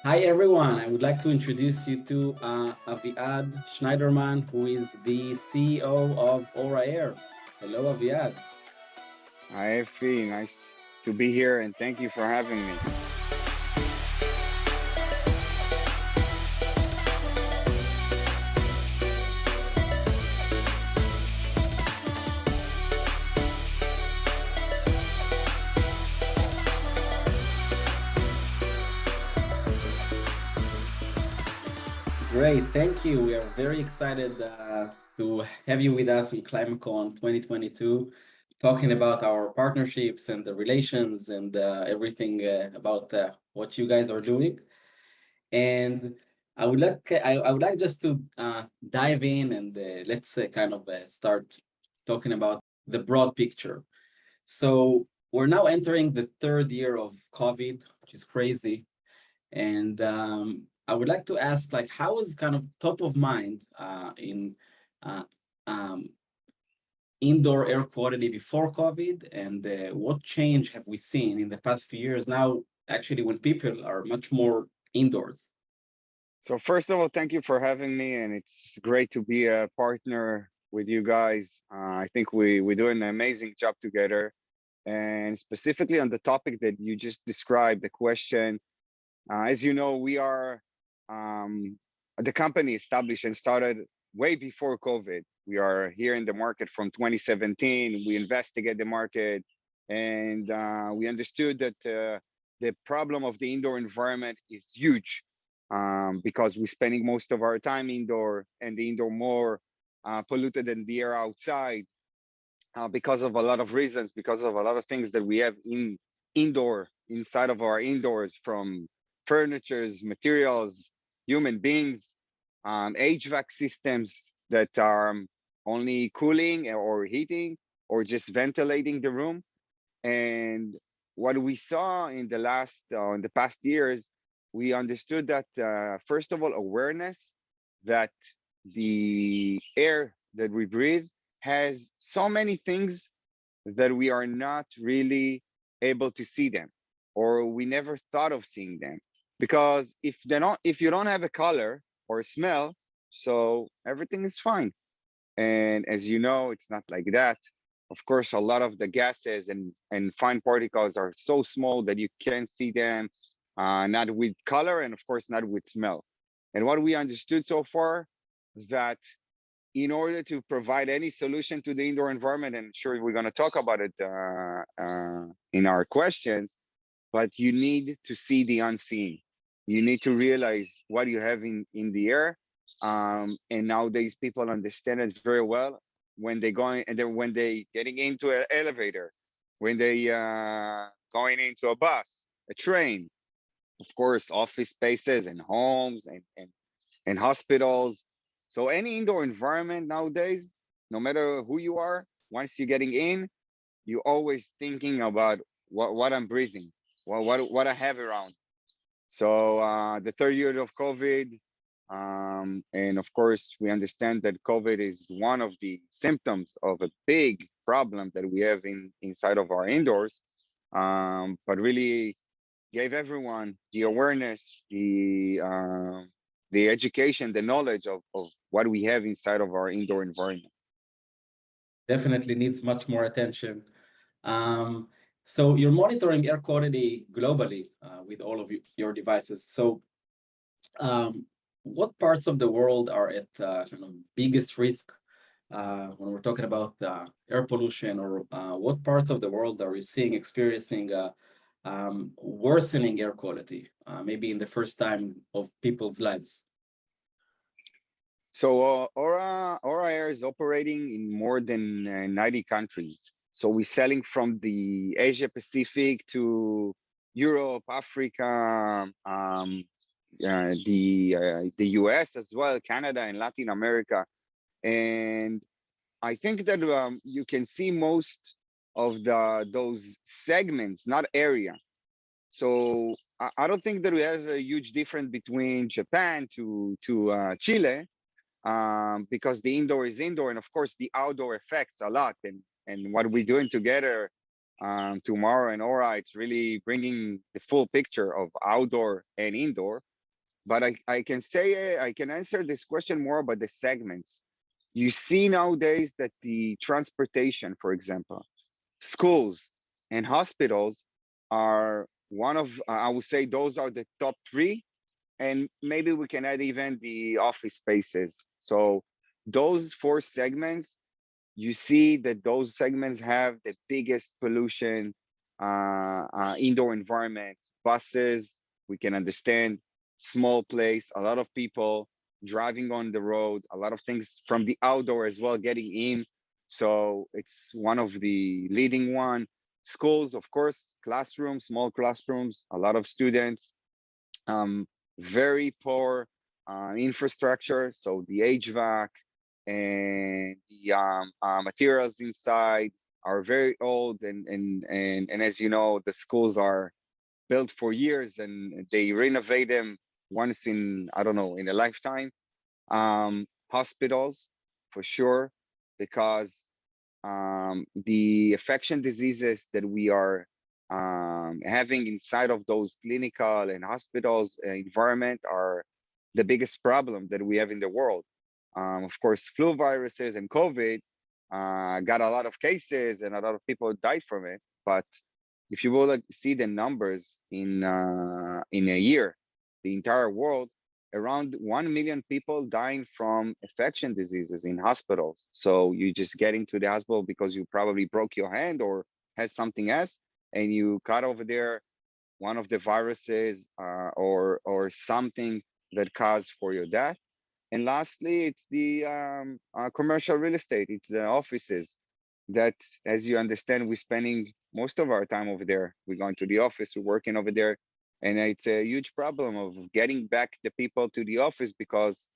Hi everyone, I would like to introduce you to Aviad Shnaiderman, who is the CEO of Aura Air. Hello Aviad. Hi, Effie. Nice to be here and thank you for having me. Great, thank you. We are very excited to have you with us in ClimaCon 2022, talking about our partnerships and the relations and everything about what you guys are doing. And I would like just to dive in and let's kind of start talking about the broad picture. So we're now entering the third year of COVID, which is crazy. And I would like to ask, like, how is kind of top of mind in uh, um, indoor air quality before COVID, and what change have we seen in the past few years now, actually, when people are much more indoors? So, first of all, thank you for having me, and it's great to be a partner with you guys. I think we do an amazing job together. And specifically on the topic that you just described, the question, as you know, we are um, the company established and started way before COVID. We are here in the market from 2017. We investigate the market, and we understood that the problem of the indoor environment is huge because we're spending most of our time indoor, and the indoor more polluted than the air outside because of a lot of reasons, because of a lot of things that we have inside of our indoors, from furnitures, materials, human beings, HVAC systems that are only cooling or heating or just ventilating the room. And what we saw in the past years, we understood that first of all, awareness that the air that we breathe has so many things that we are not really able to see them, or we never thought of seeing them, because if you don't have a color or a smell, so everything is fine. And as you know, it's not like that. Of course, a lot of the gases and fine particles are so small that you can't see them, not with color, and of course not with smell. And what we understood so far, that in order to provide any solution to the indoor environment, and sure we're going to talk about it in our questions, but you need to see the unseen. You need to realize what you have in the air. And nowadays people understand it very well when they going and then when they getting into an elevator, when they going into a bus, a train, of course, office spaces and homes and hospitals. So any indoor environment nowadays, no matter who you are, once you're getting in, you're always thinking about what I'm breathing, what I have around. So the third year of COVID, and of course we understand that COVID is one of the symptoms of a big problem that we have inside of our indoors. But really gave everyone the awareness, the education, the knowledge of what we have inside of our indoor environment. Definitely needs much more attention. Um, so you're monitoring air quality globally with all of your devices. So um, what parts of the world are at kind of biggest risk when we're talking about air pollution, or what parts of the world are you seeing experiencing worsening air quality, maybe in the first time of people's lives? So Aura Air is operating in more than 90 countries. So we're selling from the Asia Pacific to Europe, Africa, the US as well, Canada and Latin America. And I think that you can see most of those segments, not area. So I don't think that we have a huge difference between Japan to Chile, because the indoor is indoor, and of course the outdoor affects a lot. And what we're doing together tomorrow in Aura, it's really bringing the full picture of outdoor and indoor. But I can say, I can answer this question more about the segments. You see nowadays that the transportation, for example, schools and hospitals are one of, I would say those are the top three, and maybe we can add even the office spaces. So those four segments, you see that those segments have the biggest pollution, indoor environment. Buses, we can understand, small place, a lot of people driving on the road, a lot of things from the outdoor as well getting in. So it's one of the leading one. Schools, of course, classrooms, small classrooms, a lot of students, um, very poor infrastructure. So the HVAC and the materials inside are very old, and as you know, the schools are built for years and they renovate them once in, I don't know, in a lifetime. Hospitals, for sure, because the infection diseases that we are having inside of those clinical and hospitals environment are the biggest problem that we have in the world. Of course, flu viruses and COVID got a lot of cases and a lot of people died from it. But if you will like, see the numbers in a year, the entire world, around 1 million people dying from infection diseases in hospitals. So you just get into the hospital because you probably broke your hand or has something else, and you cut over there one of the viruses or something that caused for your death. And lastly, it's the commercial real estate. It's the offices that, as you understand, we're spending most of our time over there. We're going to the office, we're working over there. And it's a huge problem of getting back the people to the office because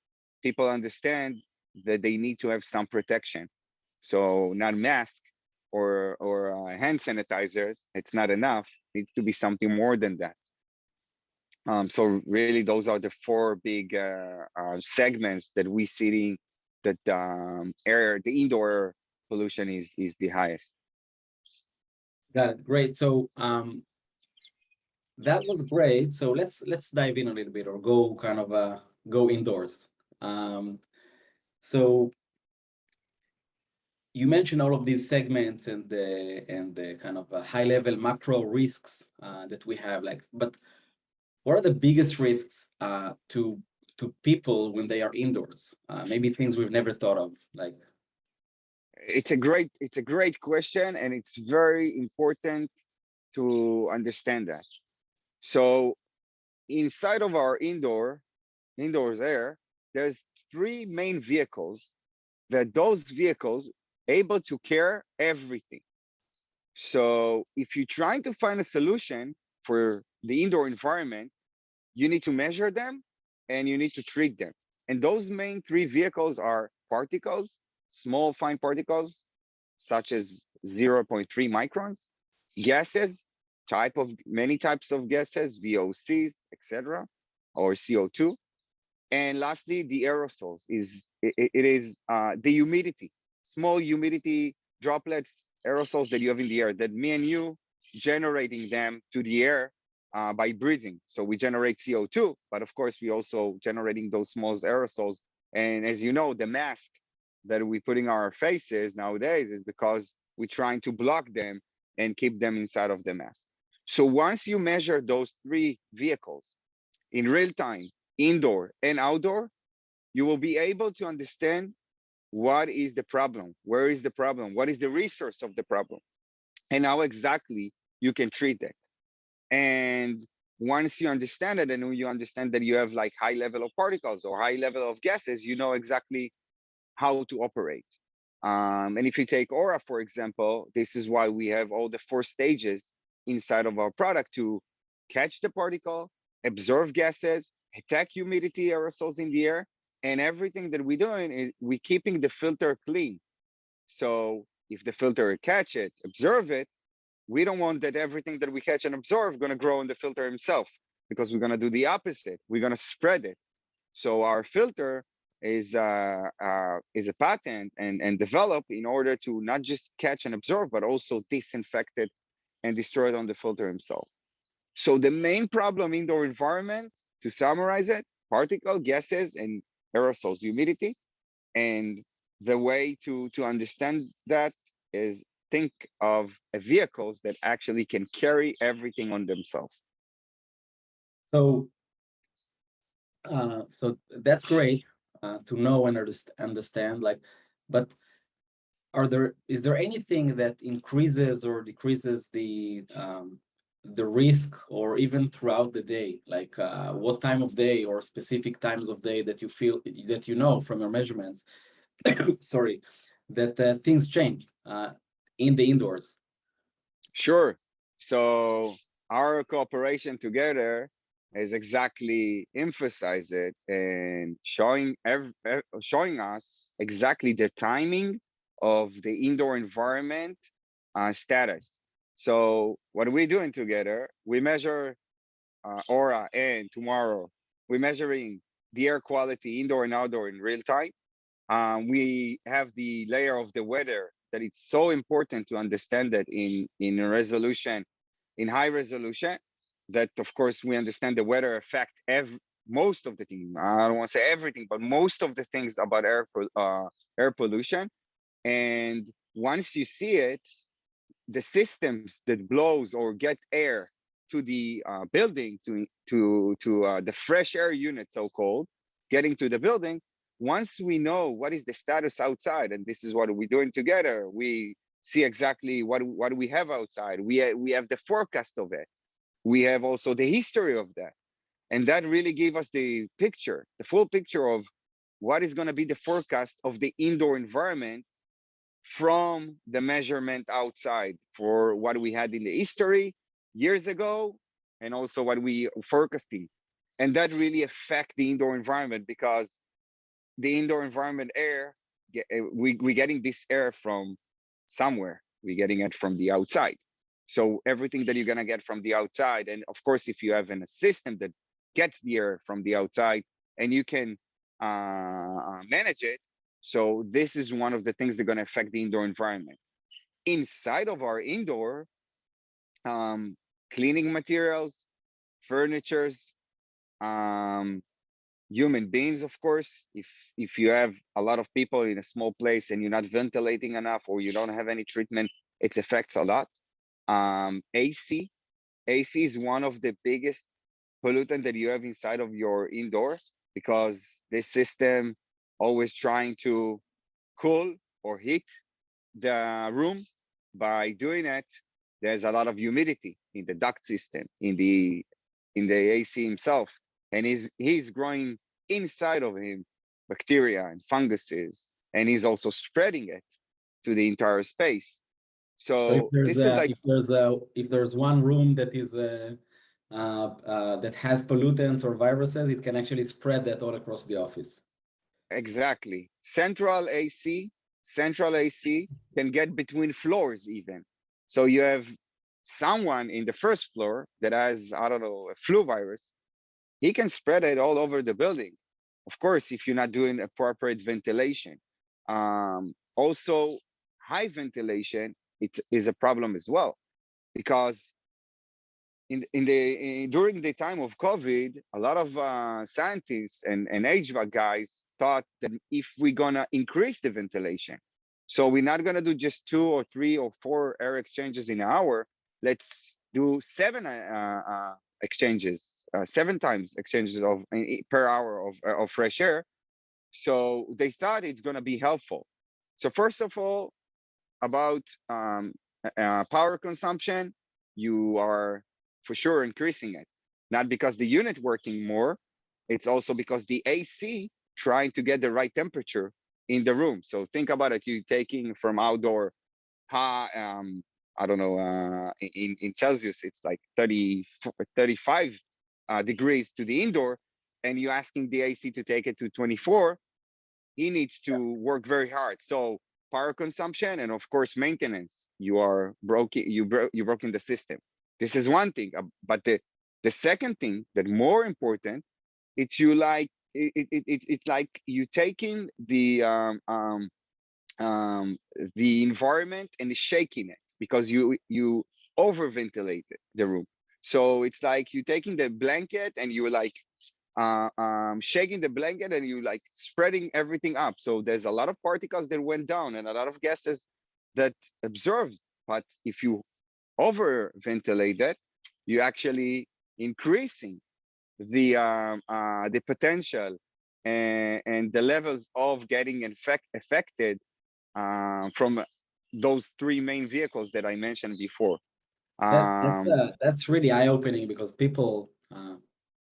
people understand that they need to have some protection. So not mask or hand sanitizers, it's not enough. It needs to be something more than that. So really, those are the four big segments that we see that the indoor pollution is the highest. Got it. Great. So that was great. So let's dive in a little bit or go kind of go indoors. Um, so you mentioned all of these segments and the kind of high level macro risks that we have. Like, but what are the biggest risks to people when they are indoors? Maybe things we've never thought of, like. It's a great question, and it's very important to understand that. So inside of our indoors air, there's three main vehicles that those vehicles able to care everything. So if you're trying to find a solution for the indoor environment, you need to measure them and you need to treat them. And those main three vehicles are particles, small fine particles, such as zero point 0.3 microns, gases, many types of gases, VOCs, etc., or CO2. And lastly, the aerosols it is the humidity, small humidity droplets, aerosols that you have in the air that me and you generating them to the air by breathing. So we generate CO2, but of course we also generating those small aerosols. And as you know, the mask that we put in our faces nowadays is because we're trying to block them and keep them inside of the mask. So once you measure those three vehicles in real time, indoor and outdoor, you will be able to understand what is the problem, where is the problem, what is the resource of the problem, and how exactly you can treat it. And once you understand it, and you understand that you have like high level of particles or high level of gases, you know exactly how to operate. And if you take Aura, for example, this is why we have all the four stages inside of our product to catch the particle, absorb gases, attack humidity aerosols in the air, and everything that we're doing is we keeping the filter clean. So if the filter catch it, observe it, we don't want that everything that we catch and observe going to grow in the filter himself, because we're going to do the opposite. We're going to spread it. So our filter is a patent and developed in order to not just catch and absorb, but also disinfect it and destroy it on the filter himself. So the main problem indoor environment, to summarize it, particle, gases, and aerosols, humidity. And the way to understand that is think of vehicles that actually can carry everything on themselves. So, so that's great to know and understand. Like, but is there anything that increases or decreases the risk, or even throughout the day, like what time of day or specific times of day that you feel that you know from your measurements, sorry, that things change in the indoors? Sure. So our cooperation together is exactly emphasize it and showing us exactly the timing of the indoor environment status. So what we're doing together, we measure aura, and tomorrow we're measuring the air quality indoor and outdoor in real time. We have the layer of the weather that it's so important to understand that in a resolution, in high resolution, that of course we understand the weather affect most of the things. I don't want to say everything, but most of the things about air pollution. And once you see it, the systems that blows or get air to the building, to the fresh air unit, so called, getting to the building. Once we know what is the status outside, and this is what we're doing together, we see exactly what we have outside. We have the forecast of it. We have also the history of that, and that really gave us the picture, the full picture of what is going to be the forecast of the indoor environment from the measurement outside for what we had in the history years ago, and also what we forecasting. And that really affect the indoor environment, because the indoor environment air, we're getting this air from somewhere. We're getting it from the outside. So everything that you're going to get from the outside, and of course, if you have a system that gets the air from the outside and you can manage it, so this is one of the things that are going to affect the indoor environment. Inside of our indoor, um, cleaning materials, furnitures, um, human beings, of course. If you have a lot of people in a small place and you're not ventilating enough, or you don't have any treatment, it affects a lot. AC, AC is one of the biggest pollutant that you have inside of your indoor, because this system always trying to cool or heat the room. By doing it, there's a lot of humidity in the duct system, in the AC himself, and he's growing inside of him bacteria and funguses, and he's also spreading it to the entire space. So So this is like if there's one room that is that has pollutants or viruses, it can actually spread that all across the office. exactly central AC can get between floors even. So you have someone in the first floor that has, I don't know, a flu virus. He can spread it all over the building. Of course, if you're not doing appropriate ventilation. Also, high ventilation is a problem as well, because during the time of COVID, a lot of scientists and HVAC guys thought that if we're gonna increase the ventilation, so we're not gonna do just 2 or 3 or 4 air exchanges in an hour. Let's do seven exchanges, 7 times exchanges of per hour of fresh air. So they thought it's gonna be helpful. So first of all, about power consumption, you are for sure increasing it. Not because the unit working more, it's also because the AC trying to get the right temperature in the room. So think about it, you taking from outdoor high, I don't know, in Celsius, it's like 30, 35 degrees to the indoor, and you're asking the AC to take it to 24, he needs to work very hard. So power consumption and of course maintenance. You are broken. You broken the system. This is one thing. But the second thing that more important, it's you like it's like you taking the environment and shaking it, because you over ventilate the room. So it's like you taking the blanket and you like shaking the blanket and you like spreading everything up. So there's a lot of particles that went down and a lot of gases that absorbed. But if you over ventilate that, you actually increasing the potential and the levels of getting affected from those three main vehicles that I mentioned before. That's really eye-opening, because people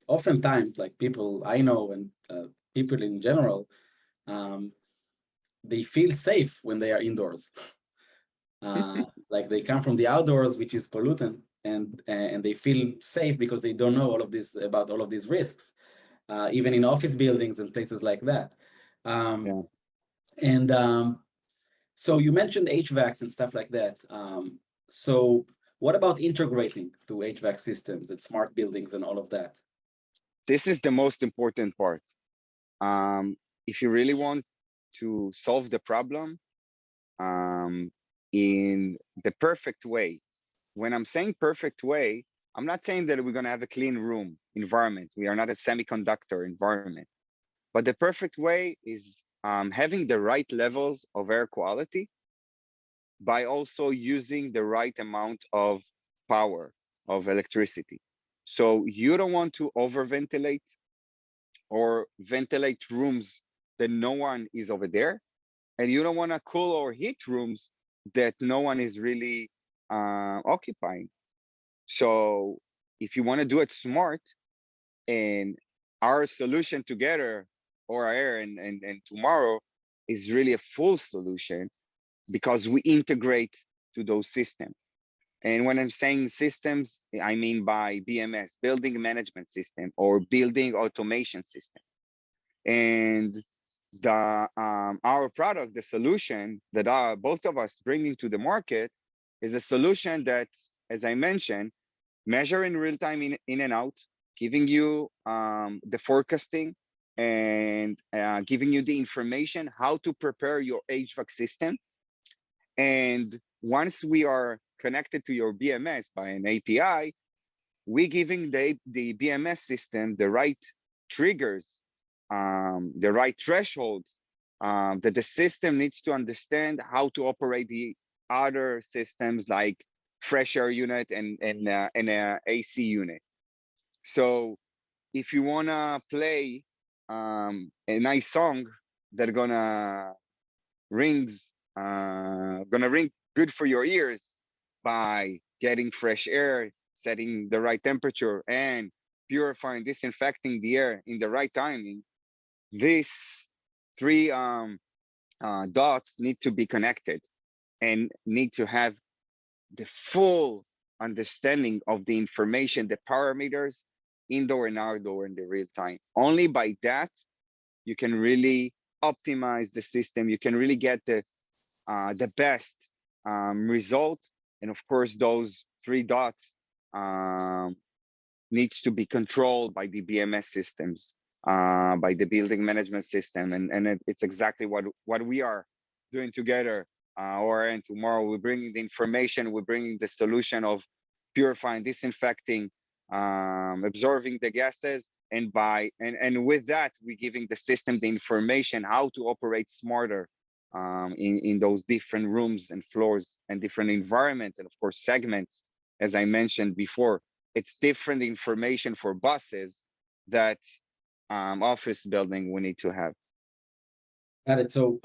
oftentimes, like people I know and people in general, um, they feel safe when they are indoors. Like they come from the outdoors, which is pollutant, and they feel safe because they don't know all of this about all of these risks, even in office buildings and places like that. Um, Yeah. and So you mentioned HVACs and stuff like that. So what about integrating to HVAC systems and smart buildings and all of that? This is the most important part. Um, if you really want to solve the problem um, in the perfect way, when I'm saying perfect way, I'm not saying that we're going to have a clean room environment. We are not a semiconductor environment. But the perfect way is having the right levels of air quality by also using the right amount of power, of electricity. So you don't want to over ventilate or ventilate rooms that no one is over there. And you don't want to cool or heat rooms that no one is really occupying. So if you want to do it smart, and our solution together, or air and tomorrow, is really a full solution because we integrate to those systems. And when I'm saying systems, I mean by BMS, building management system, or building automation system. And the our product, the solution that both of us bringing to the market, is a solution that, as I mentioned, measure in real time in and out, giving you the forecasting and giving you the information how to prepare your HVAC system. And once we are connected to your BMS by an API, we giving the BMS system the right triggers, the right thresholds that the system needs to understand how to operate the other systems like fresh air unit and AC unit. So if you wanna play a nice song that rings gonna ring good for your ears by getting fresh air, setting the right temperature, and purifying, disinfecting the air in the right timing, these three dots need to be connected and need to have the full understanding of the information, the parameters, indoor and outdoor in the real time. Only by that, you can really optimize the system. You can really get the best result. And of course, those three dots um, needs to be controlled by the BMS systems, by the building management system, and it's exactly what we are doing together. And tomorrow we're bringing the information, we're bringing the solution of purifying, disinfecting, absorbing the gases, and with that we're giving the system the information how to operate smarter in those different rooms and floors and different environments and of course segments, as I mentioned before. It's different information for buses that office building we need to have. Got it. So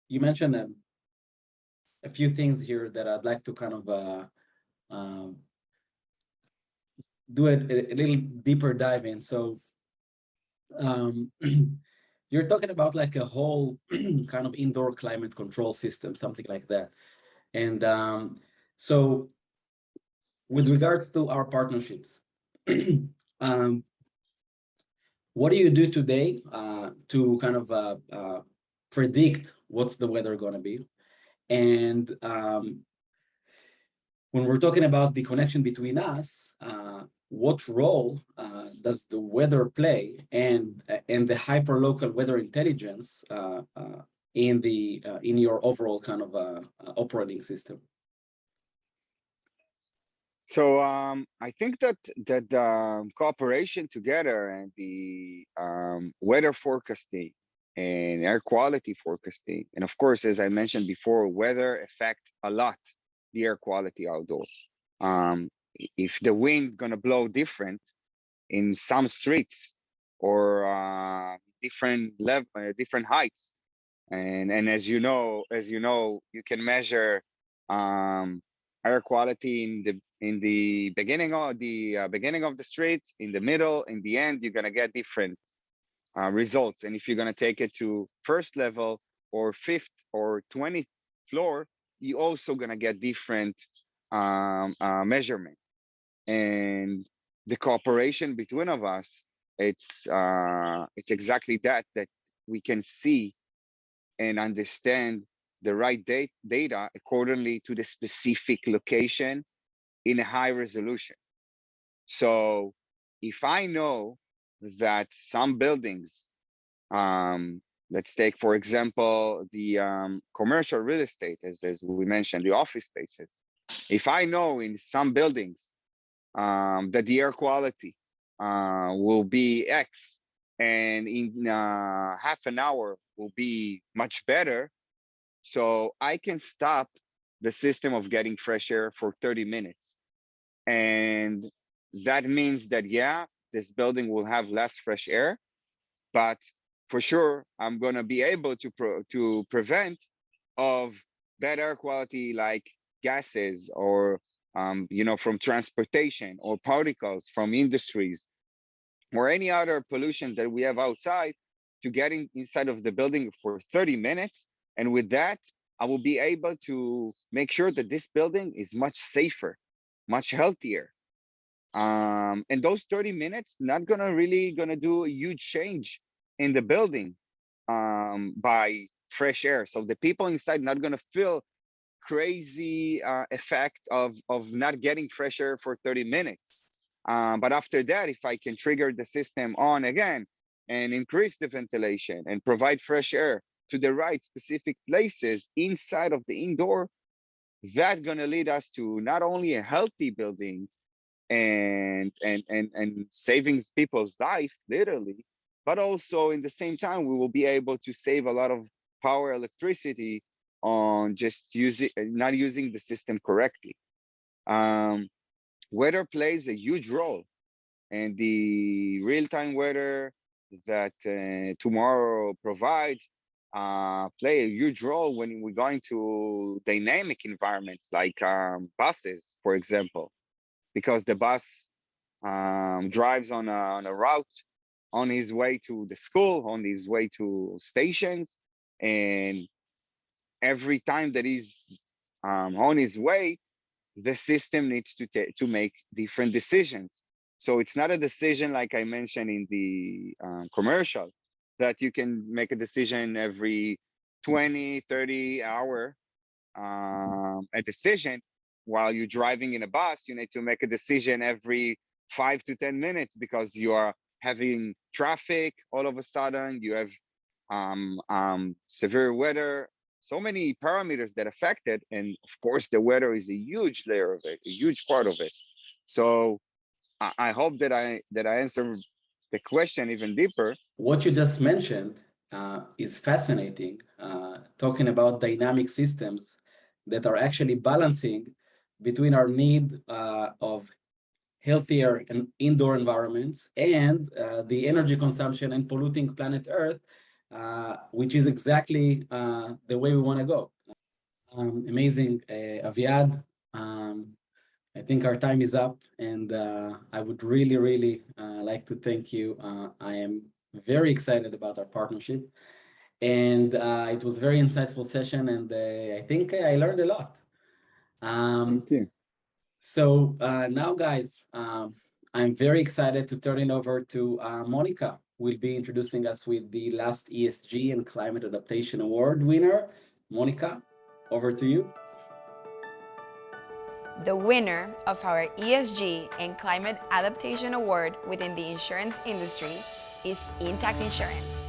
you mentioned a few things here that I'd like to kind of um, do a little deeper dive in. So um, you're talking about like a whole kind of indoor climate control system, something like that. And so with regards to our partnerships, um, what do you do today to kind of predict what's the weather going to be? And when we're talking about the connection between us, what role does the weather play and the hyperlocal weather intelligence in your overall kind of operating system? So I think that cooperation together and the weather forecasting and air quality forecasting, and of course, as I mentioned before, weather affect a lot the air quality outdoors. If the wind gonna blow different in some streets or different level, different heights, and as you know, you can measure um, air quality in the beginning of the street, in the middle, in the end. You're gonna get different results, and if you're gonna take it to first level or fifth or 20th floor, you also gonna get different measurement. And the cooperation between of us, it's exactly that we can see and understand the right data accordingly to the specific location in a high resolution. So if I know that some buildings, let's take, for example, the commercial real estate, as we mentioned, the office spaces. If I know in some buildings that the air quality will be X, and in half an hour will be much better, so I can stop the system of getting fresh air for 30 minutes. And that means that, yeah, this building will have less fresh air, but for sure, I'm going to be able to prevent of bad air quality like gases or, from transportation or particles from industries or any other pollution that we have outside to getting inside of the building for 30 minutes. And with that, I will be able to make sure that this building is much safer, much healthier. And those 30 minutes not gonna really gonna do a huge change in the building by fresh air. So the people inside not gonna feel crazy effect of not getting fresh air for 30 minutes. But after that, if I can trigger the system on again and increase the ventilation and provide fresh air to the right specific places inside of the indoor, that's gonna lead us to not only a healthy building and saving people's life literally, but also in the same time we will be able to save a lot of power electricity on just using not using the system correctly. um, Weather plays a huge role, and the real-time weather that tomorrow provides play a huge role when we're going to dynamic environments like buses, for example, because the bus drives on a route on his way to the school, on his way to stations, and every time that he's on his way, the system needs to make different decisions. So it's not a decision like I mentioned in the commercial that you can make a decision every 20, 30 hour a decision. While you're driving in a bus, you need to make a decision every 5 to 10 minutes because you are having traffic all of a sudden. You have severe weather, so many parameters that affect it, and of course, the weather is a huge layer of it, a huge part of it. So I hope that I answered the question even deeper. What you just mentioned is fascinating, talking about dynamic systems that are actually balancing between our need of healthier and indoor environments and the energy consumption and polluting planet Earth, which is exactly the way we want to go. Amazing, Aviad. I think our time is up, and I would really, really like to thank you. I am very excited about our partnership, and it was a very insightful session, and I think I learned a lot. Thank you. So now, guys, I'm very excited to turn it over to Monica, who will be introducing us with the last ESG and Climate Adaptation Award winner. Monica, over to you. The winner of our ESG and Climate Adaptation Award within the insurance industry is Intact Insurance.